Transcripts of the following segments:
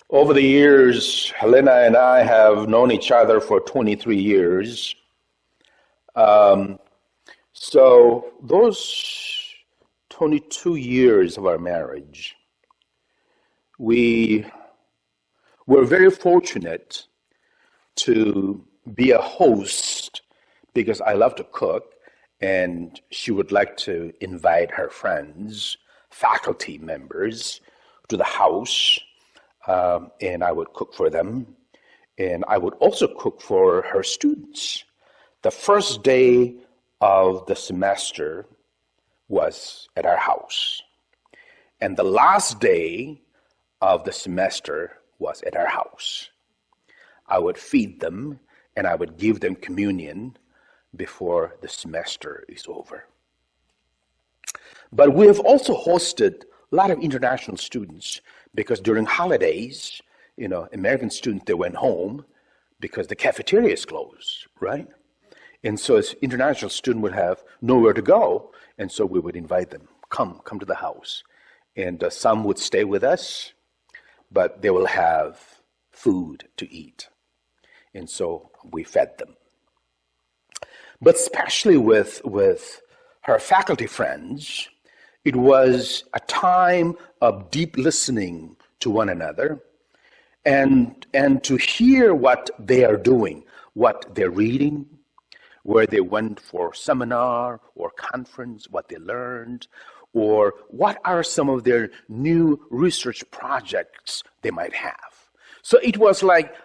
Over the years, Helena and I have known each other for 23 years. Um, so those 22 years of our marriage, we were very fortunate to be a host because I love to cook and she would like to invite her friends, faculty members to the house, and I would cook for them. And I would also cook for her students. The first day of the semester was at our house. And the last day of the semester was at our house. I would feed them and I would give them communion before the semester is over. But we have also hosted a lot of international students because during holidays, American students, they went home because the cafeteria is closed, right? And so as international student would have nowhere to go, and so we would invite them, come to the house. And some would stay with us, but they will have food to eat. And so we fed them. But especially with her faculty friends, it was a time of deep listening to one another and to hear what they are doing, what they're reading, where they went for seminar or conference, what they learned, or what are some of their new research projects they might have. So it was like,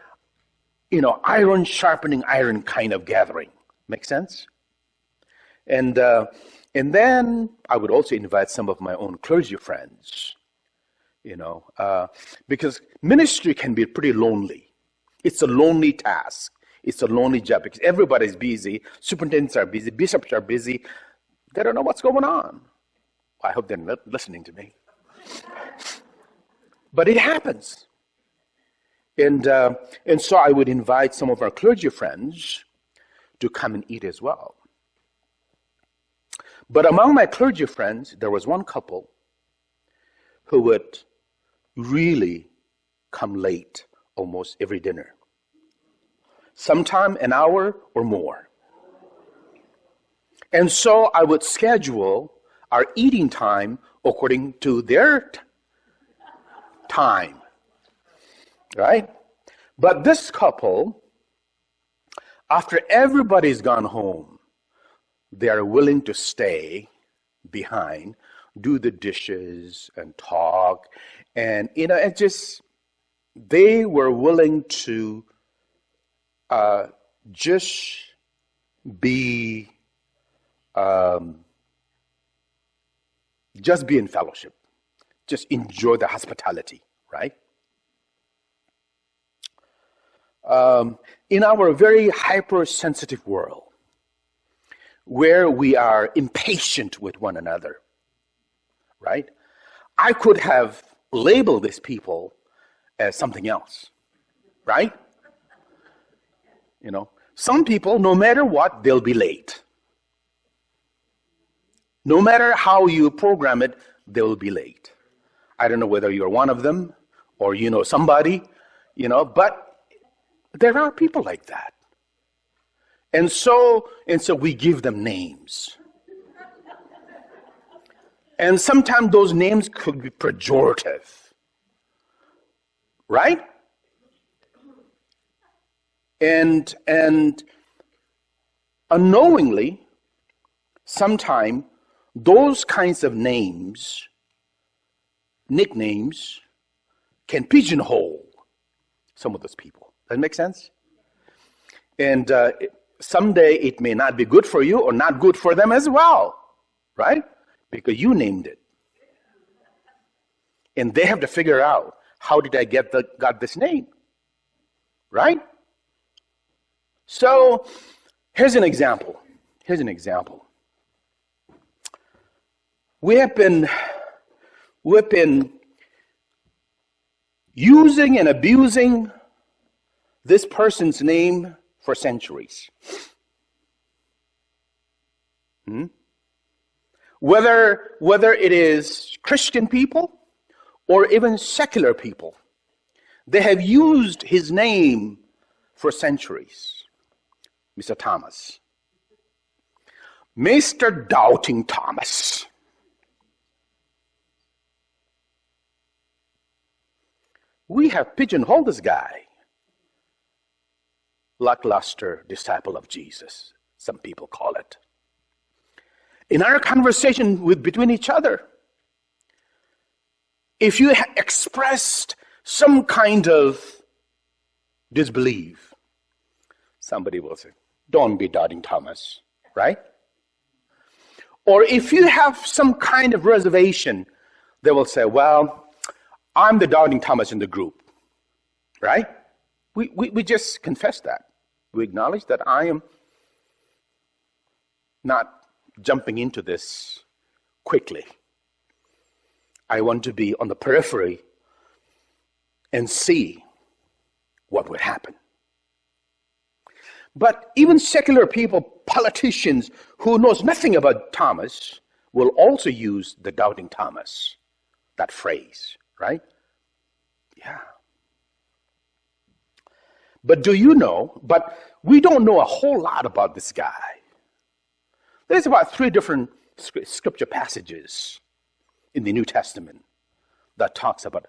iron sharpening iron kind of gathering. Make sense? And then I would also invite some of my own clergy friends, because ministry can be pretty lonely. It's a lonely task. It's a lonely job because everybody's busy. Superintendents are busy. Bishops are busy. They don't know what's going on. I hope they're not listening to me. But it happens. And so I would invite some of our clergy friends to come and eat as well. But among my clergy friends, there was one couple who would really come late almost every dinner. Sometime an hour or more. And so I would schedule our eating time according to their time, right? But this couple, after everybody's gone home, they are willing to stay behind, do the dishes and talk. And, they were willing to just be in fellowship, just enjoy the hospitality, right? In our very hypersensitive world, where we are impatient with one another, right? I could have labeled these people as something else, right? Some people, no matter what, they'll be late. No matter how you program it, they will be late. I don't know whether you're one of them or somebody, but there are people like that. And so we give them names. And sometimes those names could be pejorative. Right? And unknowingly, sometimes those kinds of names, nicknames, can pigeonhole some of those people. Does that make sense? And someday it may not be good for you or not good for them as well, right? Because you named it. And they have to figure out, how did I got this name? Right? So here's an example. We have been using and abusing this person's name for centuries. Whether it is Christian people or even secular people, They have used his name for centuries. Mr. Thomas. Mr. Doubting Thomas. We have pigeonholed this guy. Lackluster disciple of Jesus, some people call it. In our conversation between each other, if you expressed some kind of disbelief, somebody will say, don't be doubting Thomas, right? Or if you have some kind of reservation, they will say, well, I'm the doubting Thomas in the group, right? We just confess that. We acknowledge that I am not jumping into this quickly. I want to be on the periphery and see what would happen. But even secular people, politicians who knows nothing about Thomas, will also use the doubting Thomas, that phrase, right? Yeah. But do you know, but we don't know a whole lot about this guy. There's about 3 different scripture passages in the New Testament that talks about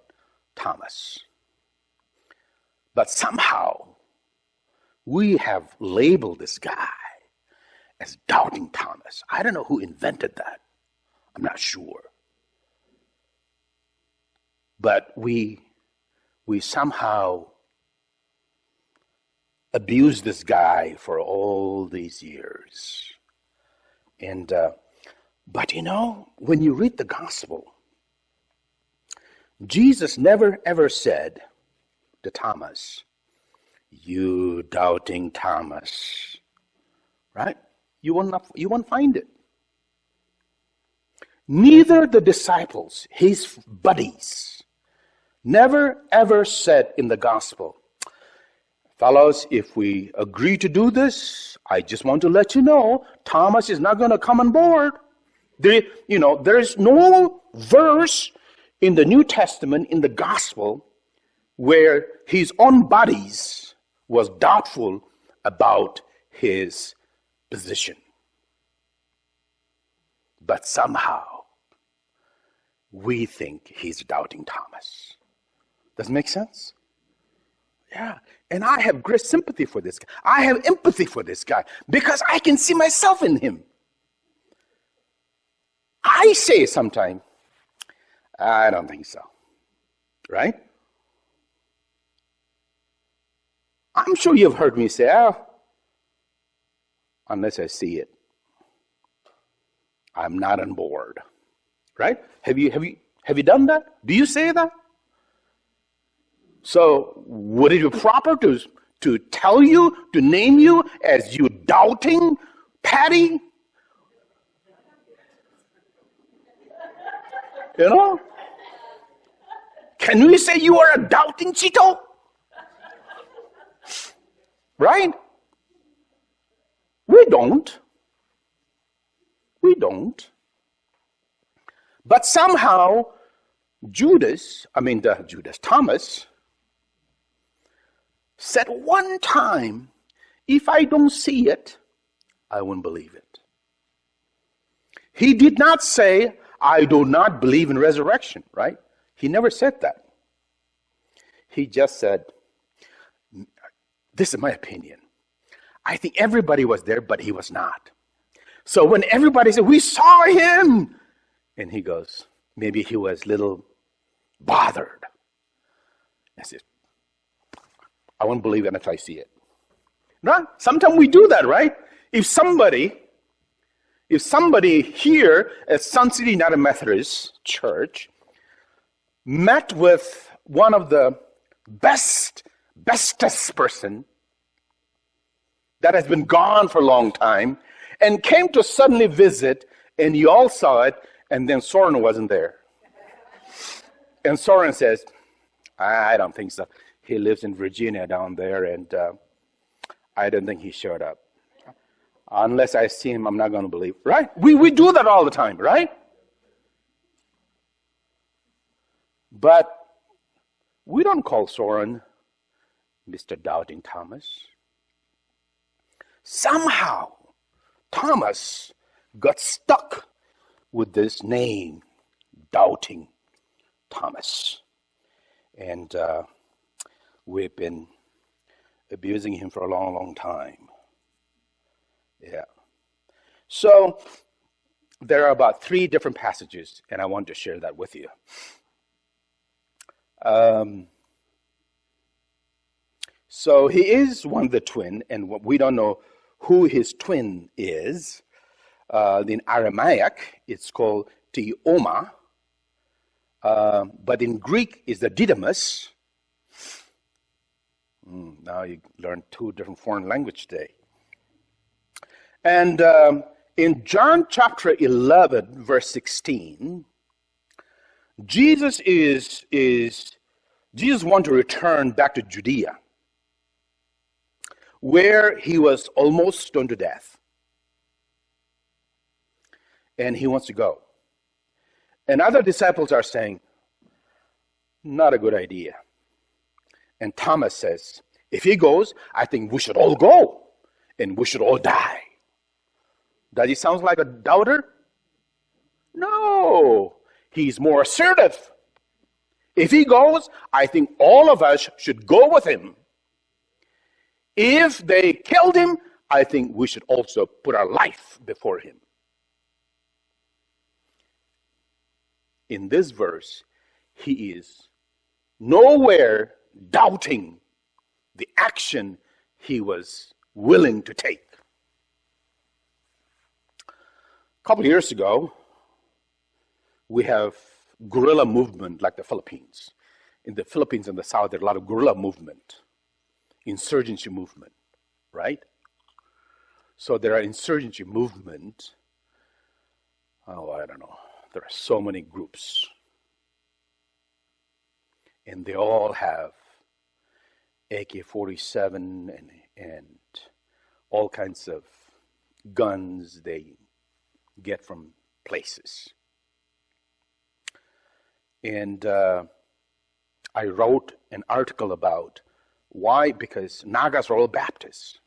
Thomas. But somehow, we have labeled this guy as doubting Thomas. I don't know who invented that. I'm not sure. But we somehow abused this guy for all these years. And but you know, when you read the gospel, Jesus never ever said to Thomas, you doubting Thomas, right? You won't find it. Neither the disciples, his buddies, never ever said in the gospel, fellows, if we agree to do this, I just want to let you know, Thomas is not going to come on board. There is no verse in the New Testament, in the gospel, where his own buddies was doubtful about his position. But somehow, we think he's doubting Thomas. Does it make sense? Yeah. And I have great sympathy for this guy. I have empathy for this guy because I can see myself in him. I say sometimes, I don't think so. Right? I'm sure you've heard me say, unless I see it, I'm not on board. Right? Have you done that? Do you say that? So would it be proper to tell you, to name you as you doubting Patty? You know? Can we say you are a doubting Chito? Right? We don't. But somehow, Thomas, said one time, if I don't see it, I won't believe it. He did not say, I do not believe in resurrection, right? He never said that. He just said, this is my opinion. I think everybody was there, but he was not. So when everybody said, we saw him, and he goes, maybe he was a little bothered. I said, I won't believe it until I see it. Right? Sometimes we do that, right? If somebody here at Sun City United Methodist Church met with one of the bestest person that has been gone for a long time and came to suddenly visit, and you all saw it, and then Soren wasn't there. And Soren says, I don't think so. He lives in Virginia down there, and I don't think he showed up. Unless I see him, I'm not going to believe. Right? We do that all the time, right? But We don't call Soren Mr. Doubting Thomas. Somehow, Thomas got stuck with this name, Doubting Thomas. And we've been abusing him for a long, long time. Yeah. So there are about 3 different passages, and I want to share that with you. So he is one of the twin, and we don't know who his twin is. In Aramaic, it's called Theoma, but in Greek, it's the Didymus. Now you learned 2 different foreign languages today. And in John chapter 11, verse 16, Jesus wants to return back to Judea, where he was almost stoned to death. And he wants to go. And other disciples are saying, not a good idea. And Thomas says, if he goes, I think we should all go. And we should all die. Does he sound like a doubter? No. He's more assertive. If he goes, I think all of us should go with him. If they killed him, I think we should also put our life before him. In this verse, he is nowhere doubting the action he was willing to take. A couple of years ago, we have guerrilla movement like the Philippines. In the Philippines and the South, there's a lot of guerrilla movement, insurgency movement, right? So there are insurgency movement. Oh, I don't know. There are so many groups. And they all have AK-47 and all kinds of guns they get from places. And I wrote an article about why, because Nagas are all Baptists.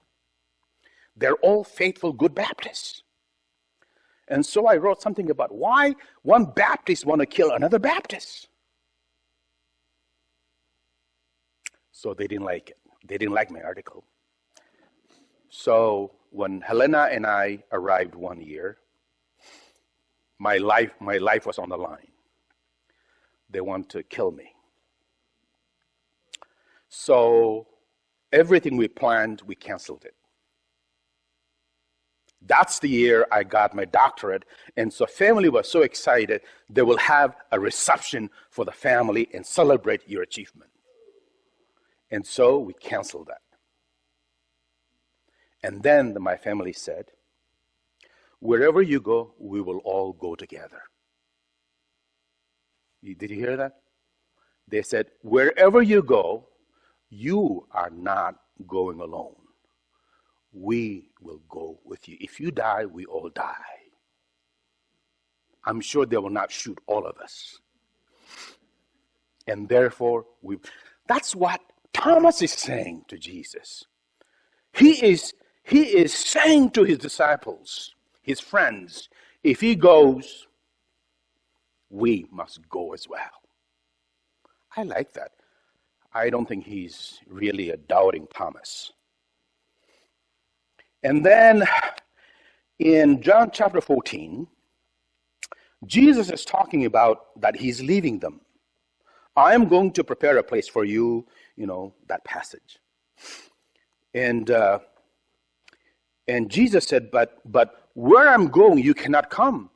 They're all faithful, good Baptists. And so I wrote something about why one Baptist want to kill another Baptist. So they didn't like it. They didn't like my article. So when Helena and I arrived one year, my life was on the line. They want to kill me. So everything we planned, we canceled it. That's the year I got my doctorate. And so family was so excited, they will have a reception for the family and celebrate your achievement. And so we canceled that. And then my family said, wherever you go, we will all go together. Did you hear that? They said, wherever you go, you are not going alone. We will go with you. If you die, we all die. I'm sure they will not shoot all of us. And therefore, that's what Thomas is saying to Jesus. He is saying to his disciples, his friends, if he goes, we must go as well. I like that. I don't think he's really a doubting Thomas. And then in John chapter 14, Jesus is talking about that he's leaving them. I am going to prepare a place for you, that passage. And Jesus said, but where I'm going, you cannot come.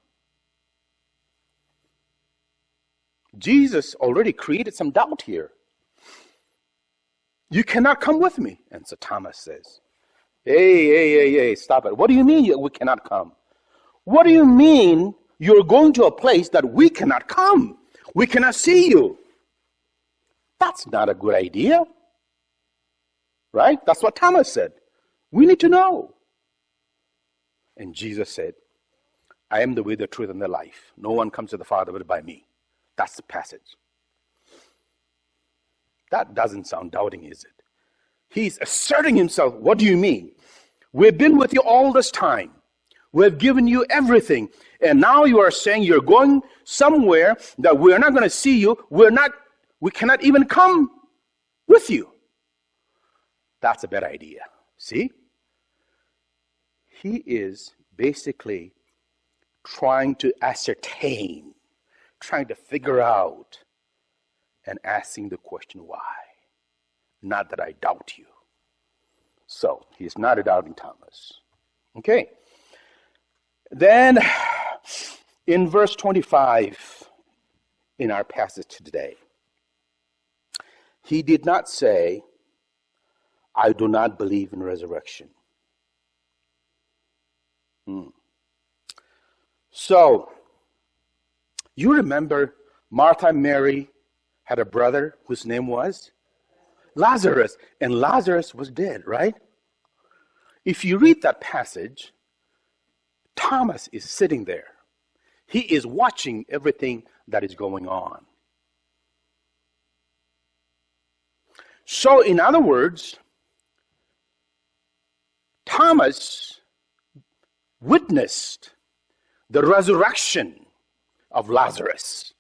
Jesus already created some doubt here. You cannot come with me. And so Thomas says, Hey, stop it. What do you mean we cannot come? What do you mean you're going to a place that we cannot come? We cannot see you. That's not a good idea. Right? That's what Thomas said. We need to know. And Jesus said, I am the way, the truth, and the life. No one comes to the Father but by me. That's the passage. That doesn't sound doubting, is it? He's asserting himself. What do you mean? We've been with you all this time. We've given you everything. And now you are saying you're going somewhere that we're not going to see you. We cannot even come with you. That's a bad idea. See? He is basically trying to ascertain, trying to figure out, and asking the question why. Not that I doubt you. So, he's not a doubting Thomas. Okay. Then, in verse 25, in our passage today, he did not say, I do not believe in resurrection. So, you remember Martha and Mary had a brother whose name was Lazarus, and Lazarus was dead, right? If you read that passage, Thomas is sitting there. He is watching everything that is going on. So, in other words, Thomas witnessed the resurrection of Lazarus.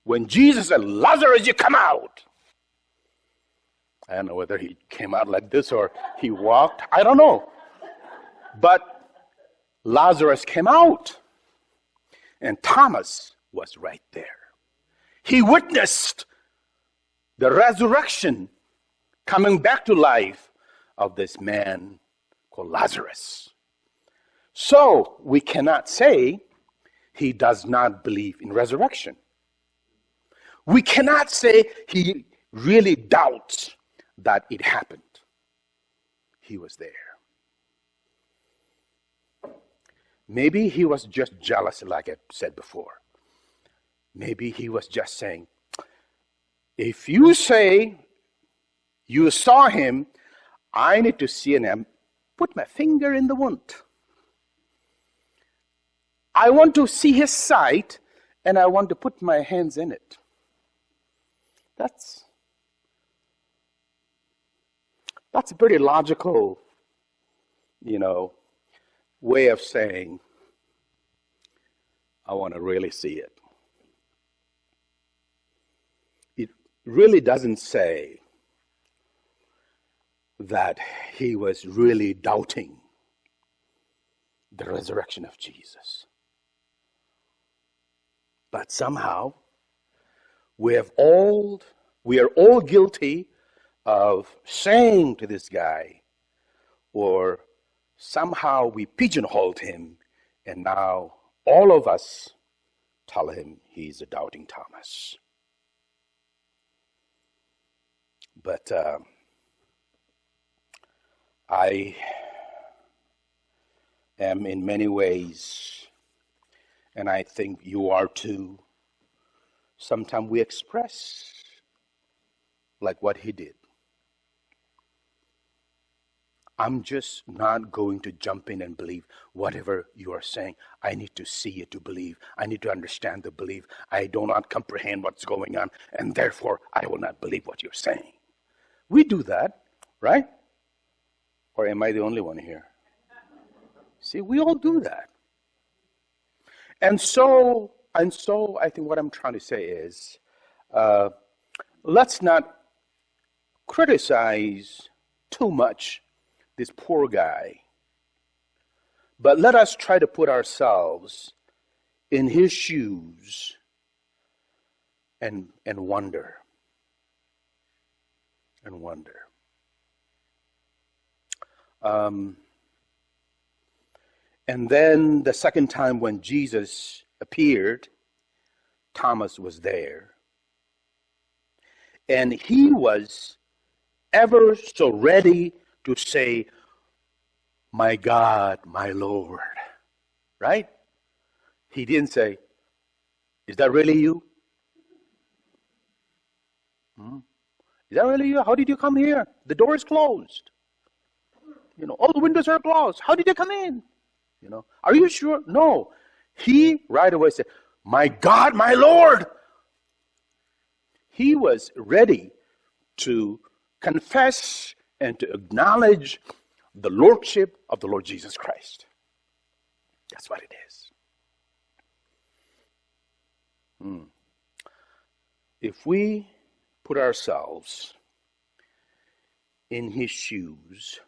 When Jesus said, Lazarus, you come out. I don't know whether he came out like this or he walked. I don't know. But Lazarus came out. And Thomas was right there. He witnessed the resurrection, coming back to life of this man called Lazarus. So we cannot say he does not believe in resurrection. We cannot say he really doubts that it happened. He was there. Maybe he was just jealous, like I said before. Maybe he was just saying, if you say you saw him, I need to see him. Put my finger in the wound. I want to see his side, and I want to put my hands in it. That's a pretty logical, way of saying, I want to really see it. It really doesn't say that he was really doubting the resurrection of Jesus. But somehow, we are all guilty of saying to this guy, or somehow we pigeonholed him, and now all of us tell him he's a doubting Thomas. But I am in many ways, and I think you are too, sometimes we express like what he did. I'm just not going to jump in and believe whatever you are saying. I need to see it to believe. I need to understand the belief. I do not comprehend what's going on, and therefore I will not believe what you're saying. We do that, right? Or am I the only one here? See, we all do that. And so I think what I'm trying to say is, let's not criticize too much this poor guy, but let us try to put ourselves in his shoes and wonder. And then the second time when Jesus appeared, Thomas was there. And he was ever so ready to say, my God, my Lord. Right? He didn't say, is that really you? Is that really you? How did you come here? The door is closed. All the windows are closed. How did you come in? Are you sure? No. He right away said, my God, my Lord. He was ready to confess and to acknowledge the lordship of the Lord Jesus Christ. That's what it is. If we put ourselves in his shoes,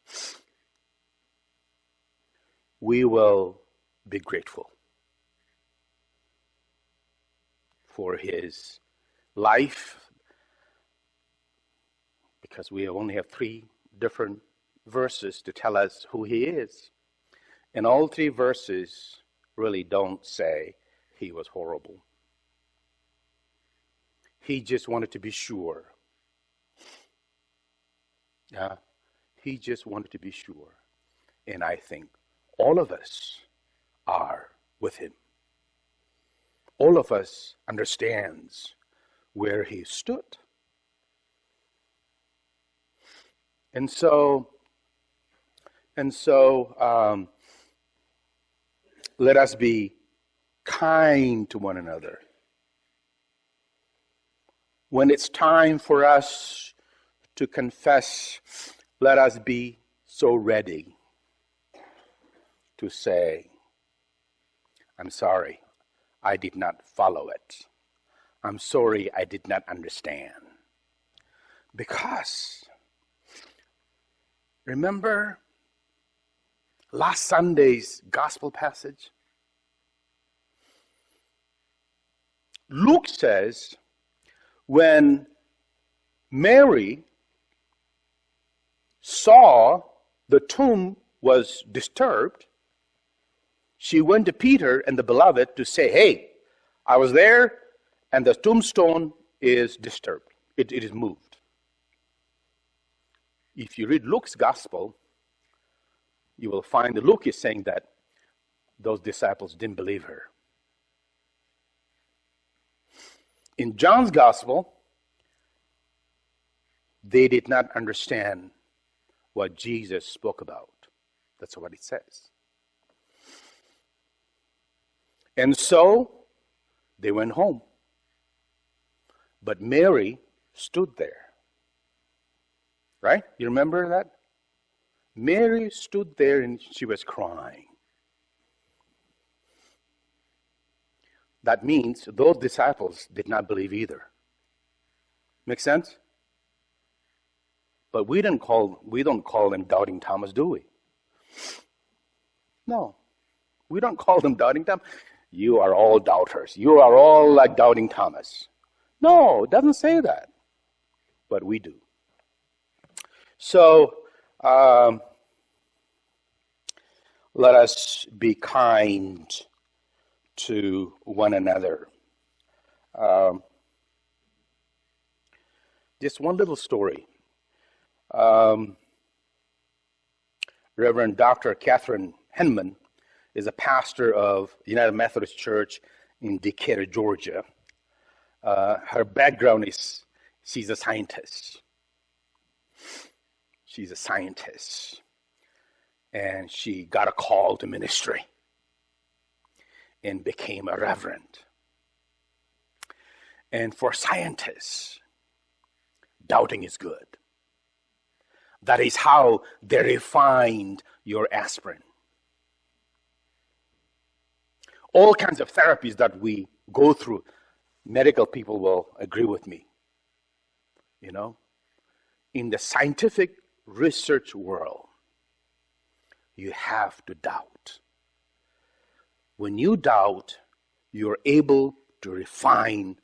we will be grateful for his life, because we only have 3 different verses to tell us who he is. And all 3 verses really don't say he was horrible. He just wanted to be sure. Yeah, he just wanted to be sure. And I think all of us are with him. All of us understands where he stood. And so let us be kind to one another. When it's time for us to confess, let us be so ready to say, I'm sorry, I did not follow it. I'm sorry, I did not understand. Because, remember last Sunday's gospel passage? Luke says, when Mary saw the tomb was disturbed, she went to Peter and the beloved to say, hey, I was there and the tombstone is disturbed. It is moved. If you read Luke's gospel, you will find that Luke is saying that those disciples didn't believe her. In John's gospel, they did not understand what Jesus spoke about. That's what it says. And so they went home. But Mary stood there. Right? You remember that? Mary stood there and she was crying. That means those disciples did not believe either. Make sense? But we don't call them doubting Thomas, do we? No. We don't call them doubting Thomas. You are all doubters. You are all like doubting Thomas. No, it doesn't say that. But we do. So, let us be kind to one another. Just one little story. Reverend Dr. Catherine Henman is a pastor of the United Methodist Church in Decatur, Georgia. Her background is she's a scientist. She's a scientist. And she got a call to ministry and became a reverend. And for scientists, doubting is good. That is how they refined your aspirin. All kinds of therapies that we go through, medical people will agree with me. You know, in the scientific research world, you have to doubt. When you doubt, you're able to refine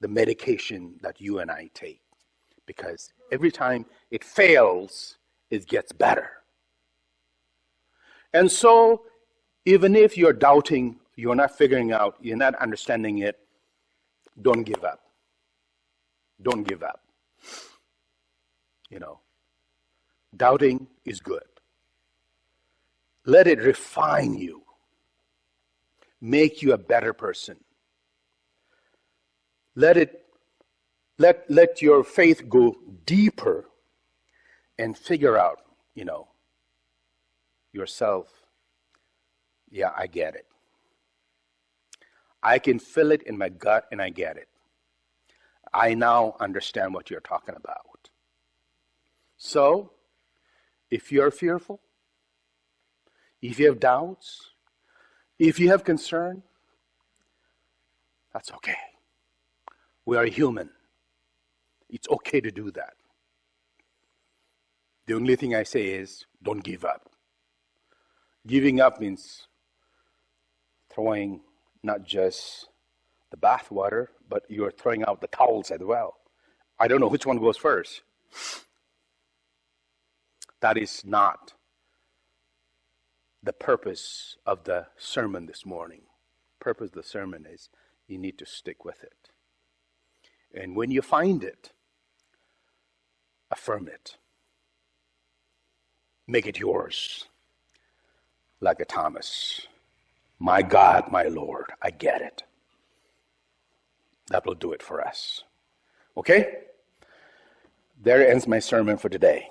the medication that you and I take. Because every time it fails, it gets better. And so, even if you're doubting, you're not figuring out, you're not understanding it, don't give up. Don't give up. You know, doubting is good. Let it refine you, make you a better person. Let your faith go deeper and figure out, you know, yourself. Yeah, I get it. I can feel it in my gut and I get it. I now understand what you're talking about. So, if you're fearful, if you have doubts, if you have concern, that's okay. We are human. It's okay to do that. The only thing I say is, don't give up. Giving up means throwing not just the bath water, but you're throwing out the towels as well. I don't know which one goes first. That is not the purpose of the sermon this morning. Purpose of the sermon is you need to stick with it. And when you find it, affirm it. Make it yours. Like a Thomas. My God, my Lord, I get it. That will do it for us. Okay? There ends my sermon for today.